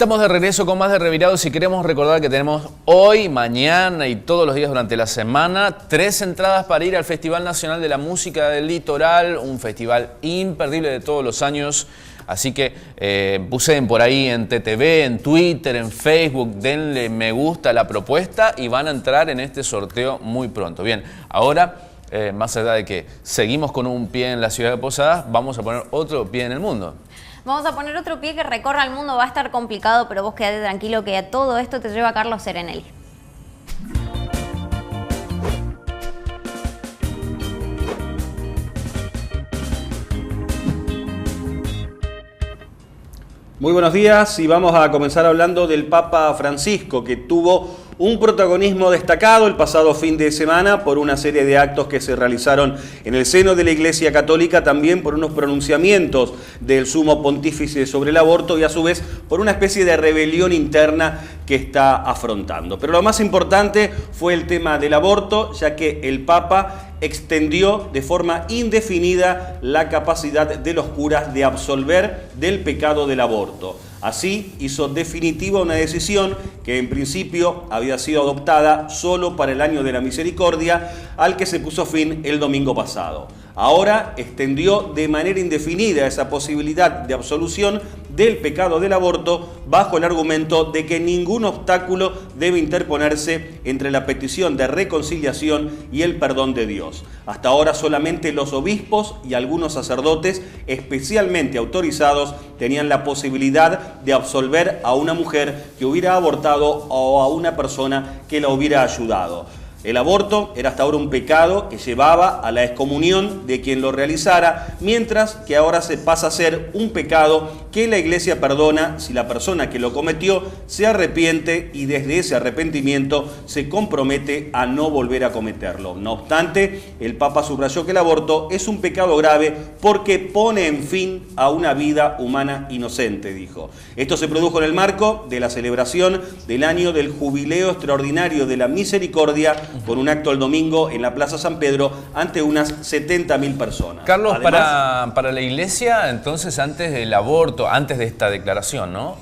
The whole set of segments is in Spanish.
Estamos de regreso con más de Revirados y queremos recordar que tenemos hoy, mañana y todos los días durante la semana 3 entradas para ir al Festival Nacional de la Música del Litoral, un festival imperdible de todos los años. Así que busquen por ahí en TTV, en Twitter, en Facebook, denle me gusta a la propuesta y van a entrar en este sorteo muy pronto. Bien, ahora, más allá de que seguimos con un pie en la ciudad de Posadas, vamos a poner otro pie en el mundo. Vamos a poner otro pie que recorra el mundo, va a estar complicado, pero vos quedate tranquilo que a todo esto te lleva Carlos Serenelli. Muy buenos días y vamos a comenzar hablando del Papa Francisco, que tuvo un protagonismo destacado el pasado fin de semana por una serie de actos que se realizaron en el seno de la Iglesia Católica, también por unos pronunciamientos del Sumo Pontífice sobre el aborto y a su vez por una especie de rebelión interna que está afrontando. Pero lo más importante fue el tema del aborto, ya que el Papa extendió de forma indefinida la capacidad de los curas de absolver del pecado del aborto. Así hizo definitiva una decisión que en principio había sido adoptada solo para el año de la misericordia, al que se puso fin el domingo pasado. Ahora extendió de manera indefinida esa posibilidad de absolución del pecado del aborto bajo el argumento de que ningún obstáculo debe interponerse entre la petición de reconciliación y el perdón de Dios. Hasta ahora solamente los obispos y algunos sacerdotes especialmente autorizados tenían la posibilidad de absolver a una mujer que hubiera abortado o a una persona que la hubiera ayudado. El aborto era hasta ahora un pecado que llevaba a la excomunión de quien lo realizara, mientras que ahora se pasa a ser un pecado que la Iglesia perdona si la persona que lo cometió se arrepiente y desde ese arrepentimiento se compromete a no volver a cometerlo. No obstante, el Papa subrayó que el aborto es un pecado grave porque pone en fin a una vida humana inocente, dijo. Esto se produjo en el marco de la celebración del año del Jubileo Extraordinario de la Misericordia, con un acto el domingo en la Plaza San Pedro ante unas 70.000 personas. Carlos, además, para la Iglesia, entonces, antes del aborto, antes de esta declaración, ¿no?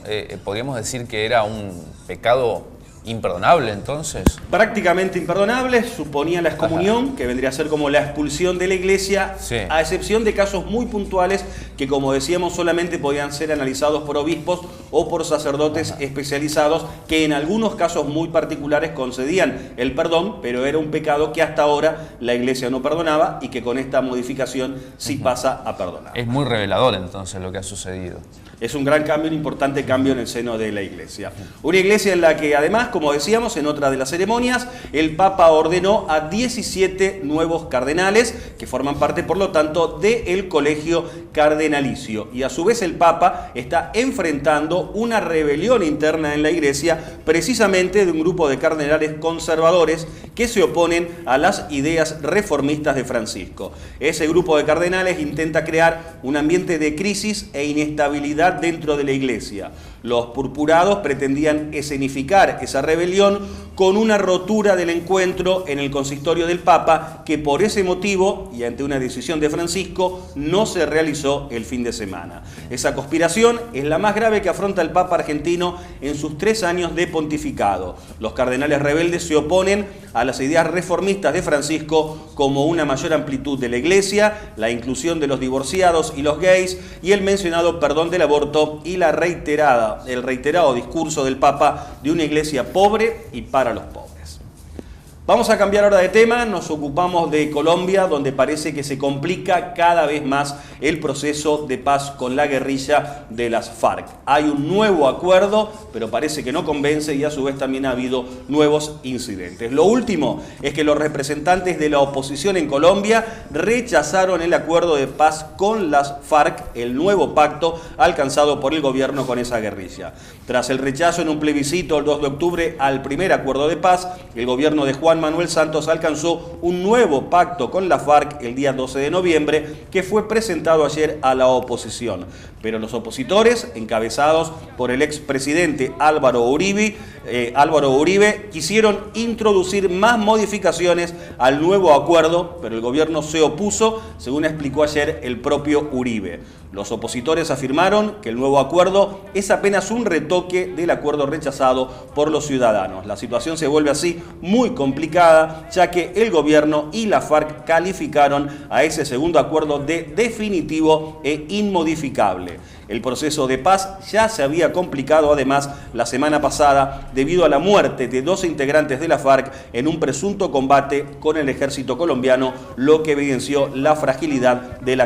Podríamos decir que era un pecado imperdonable, entonces. Prácticamente imperdonable, suponía la excomunión, que vendría a ser como la expulsión de la Iglesia, sí, a excepción de casos muy puntuales que, como decíamos, solamente podían ser analizados por obispos o por sacerdotes especializados, que en algunos casos muy particulares concedían el perdón, pero era un pecado que hasta ahora la Iglesia no perdonaba y que con esta modificación sí pasa a perdonar. Es muy revelador entonces lo que ha sucedido. Es un gran cambio, un importante cambio en el seno de la Iglesia. Una Iglesia en la que además, como decíamos en otra de las ceremonias, el Papa ordenó a 17 nuevos cardenales que forman parte, por lo tanto, del colegio cardenalicio. Y a su vez el Papa está enfrentando una rebelión interna en la Iglesia, precisamente de un grupo de cardenales conservadores que se oponen a las ideas reformistas de Francisco. Ese grupo de cardenales intenta crear un ambiente de crisis e inestabilidad dentro de la Iglesia. Los purpurados pretendían escenificar esa rebelión con una rotura del encuentro en el consistorio del Papa, que por ese motivo y ante una decisión de Francisco no se realizó el fin de semana. Esa conspiración es la más grave que afronta el Papa argentino en sus 3 años de pontificado. Los cardenales rebeldes se oponen a las ideas reformistas de Francisco, como una mayor amplitud de la Iglesia, la inclusión de los divorciados y los gays y el mencionado perdón del aborto y el reiterado discurso del Papa de una Iglesia pobre y para los pobres. Vamos a cambiar ahora de tema, nos ocupamos de Colombia, donde parece que se complica cada vez más el proceso de paz con la guerrilla de las FARC. Hay un nuevo acuerdo, pero parece que no convence y a su vez también ha habido nuevos incidentes. Lo último es que los representantes de la oposición en Colombia rechazaron el acuerdo de paz con las FARC, el nuevo pacto alcanzado por el gobierno con esa guerrilla. Tras el rechazo en un plebiscito el 2 de octubre al primer acuerdo de paz, el gobierno de Juan Manuel Santos alcanzó un nuevo pacto con la FARC el día 12 de noviembre que fue presentado ayer a la oposición. Pero los opositores, encabezados por el expresidente Álvaro Uribe, quisieron introducir más modificaciones al nuevo acuerdo, pero el gobierno se opuso, según explicó ayer el propio Uribe. Los opositores afirmaron que el nuevo acuerdo es apenas un retoque del acuerdo rechazado por los ciudadanos. La situación se vuelve así muy complicada, ya que el gobierno y la FARC calificaron a ese segundo acuerdo de definitivo e inmodificable. El proceso de paz ya se había complicado además la semana pasada debido a la muerte de 2 integrantes de la FARC en un presunto combate con el ejército colombiano, lo que evidenció la fragilidad de la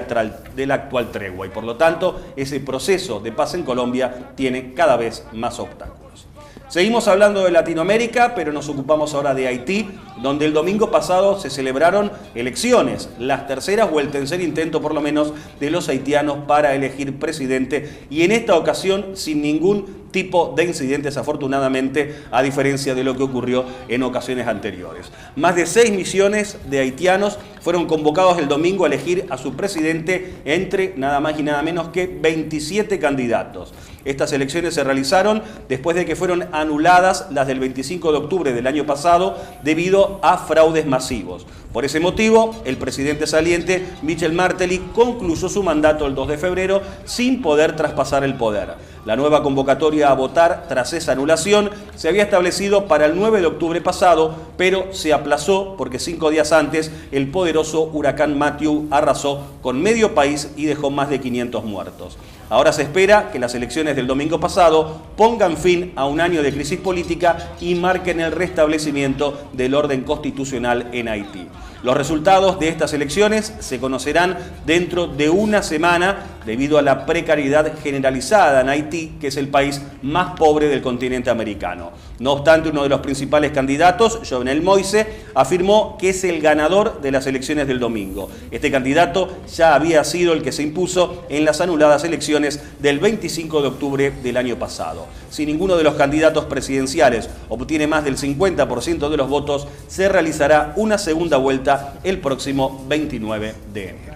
actual tregua. Y por lo tanto, ese proceso de paz en Colombia tiene cada vez más obstáculos. Seguimos hablando de Latinoamérica, pero nos ocupamos ahora de Haití, donde el domingo pasado se celebraron elecciones, las terceras o el tercer intento por lo menos de los haitianos para elegir presidente, y en esta ocasión sin ningún tipo de incidentes, afortunadamente, a diferencia de lo que ocurrió en ocasiones anteriores. Más de 6 millones de haitianos fueron convocados el domingo a elegir a su presidente entre nada más y nada menos que 27 candidatos. Estas elecciones se realizaron después de que fueron anuladas las del 25 de octubre del año pasado debido a fraudes masivos. Por ese motivo, el presidente saliente, Michel Martelly, concluyó su mandato el 2 de febrero sin poder traspasar el poder. La nueva convocatoria a votar tras esa anulación se había establecido para el 9 de octubre pasado, pero se aplazó porque 5 días antes el poderoso huracán Matthew arrasó con medio país y dejó más de 500 muertos. Ahora se espera que las elecciones del domingo pasado pongan fin a un año de crisis política y marquen el restablecimiento del orden constitucional en Haití. Los resultados de estas elecciones se conocerán dentro de una semana debido a la precariedad generalizada en Haití, que es el país más pobre del continente americano. No obstante, uno de los principales candidatos, Jovenel Moïse, afirmó que es el ganador de las elecciones del domingo. Este candidato ya había sido el que se impuso en las anuladas elecciones del 25 de octubre del año pasado. Si ninguno de los candidatos presidenciales obtiene más del 50% de los votos, se realizará una segunda vuelta el próximo 29 de enero.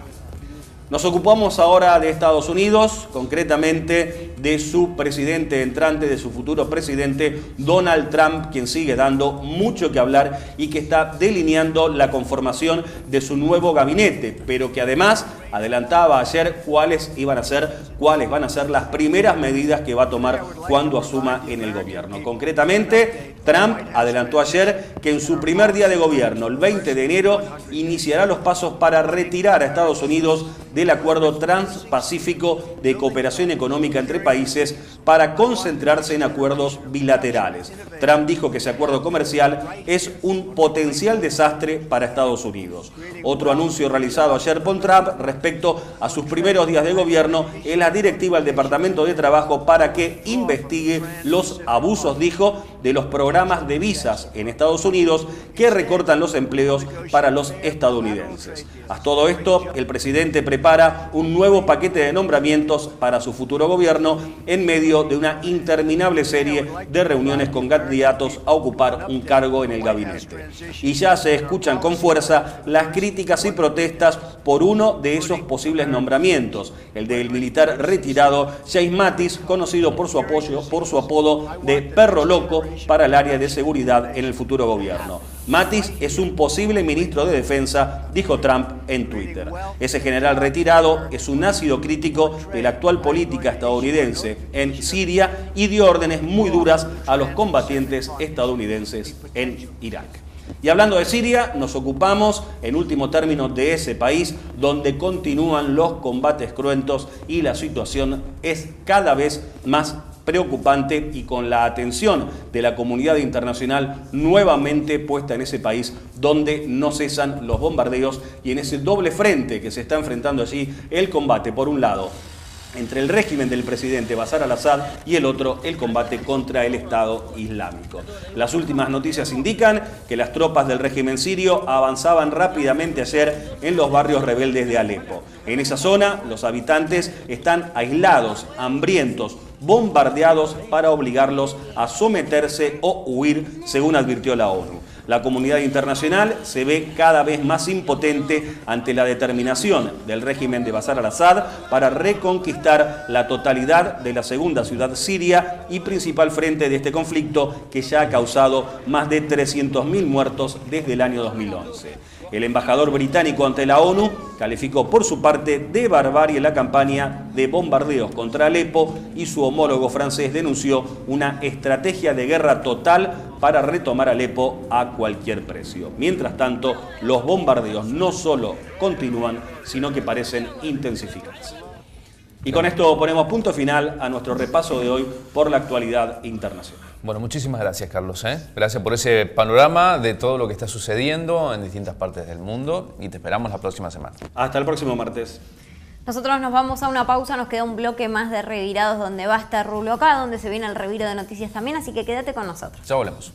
Nos ocupamos ahora de Estados Unidos, concretamente de su presidente entrante, de su futuro presidente, Donald Trump, quien sigue dando mucho que hablar y que está delineando la conformación de su nuevo gabinete, pero que además adelantaba ayer cuáles van a ser las primeras medidas que va a tomar cuando asuma en el gobierno. Concretamente, Trump adelantó ayer que en su primer día de gobierno, el 20 de enero, iniciará los pasos para retirar a Estados Unidos del Acuerdo Transpacífico de Cooperación Económica entre países para concentrarse en acuerdos bilaterales. Trump dijo que ese acuerdo comercial es un potencial desastre para Estados Unidos. Otro anuncio realizado ayer por Trump respecto a sus primeros días de gobierno es la directiva al Departamento de Trabajo para que investigue los abusos, dijo, de los programas de visas en Estados Unidos que recortan los empleos para los estadounidenses. A todo esto, el presidente prepara un nuevo paquete de nombramientos para su futuro gobierno en medio de una interminable serie de reuniones con candidatos a ocupar un cargo en el gabinete. Y ya se escuchan con fuerza las críticas y protestas por uno de esos posibles nombramientos, el del militar retirado James Mattis, conocido por su apodo de Perro Loco para el área de seguridad en el futuro gobierno. Mattis es un posible ministro de Defensa, dijo Trump en Twitter. Ese general retirado es un ácido crítico de la actual política estadounidense en Siria y dio órdenes muy duras a los combatientes estadounidenses en Irak. Y hablando de Siria, nos ocupamos en último término de ese país donde continúan los combates cruentos y la situación es cada vez más preocupante y con la atención de la comunidad internacional nuevamente puesta en ese país donde no cesan los bombardeos y en ese doble frente que se está enfrentando allí el combate, por un lado, entre el régimen del presidente Bashar al-Assad y el otro, el combate contra el Estado Islámico. Las últimas noticias indican que las tropas del régimen sirio avanzaban rápidamente ayer en los barrios rebeldes de Alepo. En esa zona, los habitantes están aislados, hambrientos, bombardeados para obligarlos a someterse o huir, según advirtió la ONU. La comunidad internacional se ve cada vez más impotente ante la determinación del régimen de Bashar al-Assad para reconquistar la totalidad de la segunda ciudad siria y principal frente de este conflicto que ya ha causado más de 300.000 muertos desde el año 2011. El embajador británico ante la ONU calificó por su parte de barbarie la campaña de bombardeos contra Alepo y su homólogo francés denunció una estrategia de guerra total para retomar Alepo a cualquier precio. Mientras tanto, los bombardeos no solo continúan, sino que parecen intensificarse. Y con esto ponemos punto final a nuestro repaso de hoy por la actualidad internacional. Bueno, muchísimas gracias, Carlos. Gracias por ese panorama de todo lo que está sucediendo en distintas partes del mundo y te esperamos la próxima semana. Hasta el próximo martes. Nosotros nos vamos a una pausa, nos queda un bloque más de Revirados donde va a estar Rulo acá, donde se viene el reviro de noticias también, así que quédate con nosotros. Ya volvemos.